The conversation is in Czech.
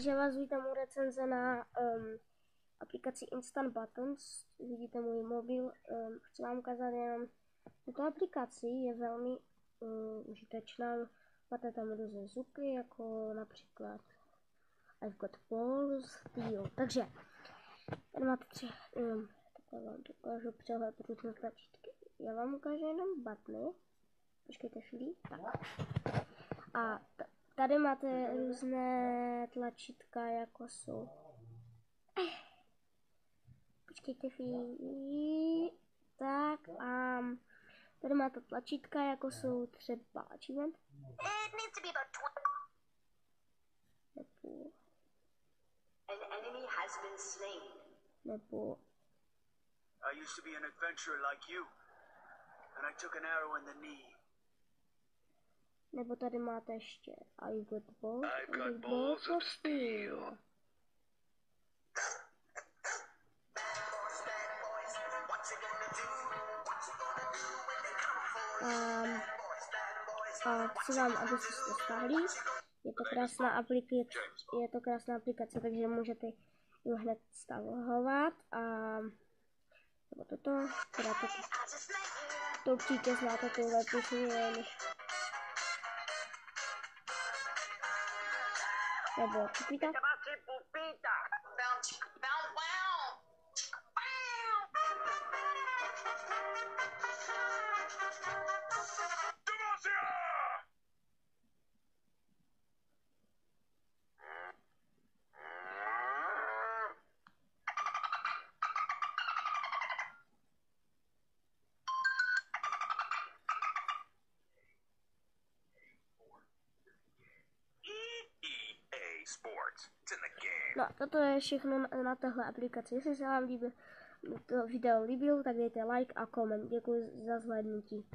Takže vás vítám u recenze na aplikaci Instant Buttons. Vidíte můj mobil. Chci vám ukázat jenom tuto aplikaci, je velmi užitečná. Máte tam různé zvuky, jako například I've got balls, steel. Takže tady máte takhle vám dokážu přehled různé tlačítky. Já vám ukážu jenom buttony. Počkejte chvíli. Tak. A tady máte různé tlačítka, jako jsou. Počkejte chvíli. Tak a tady máte tlačítka, jako jsou třeba achievement. Nebo I used to be an adventurer like you, and I took an arrow in the knee. Nebo tady máte ještě I've got balls of steel. A chci vám, abyste si to stáhli. Je to krásná aplikace, takže můžete ji hned stahovat. Nebo toto, teda to určitě znáte tuhle písni. Nebo Pupita. No, toto je všechno na téhle aplikaci. Jestli se vám to video líbilo, tak dejte like a koment. Děkuji za zhlédnutí.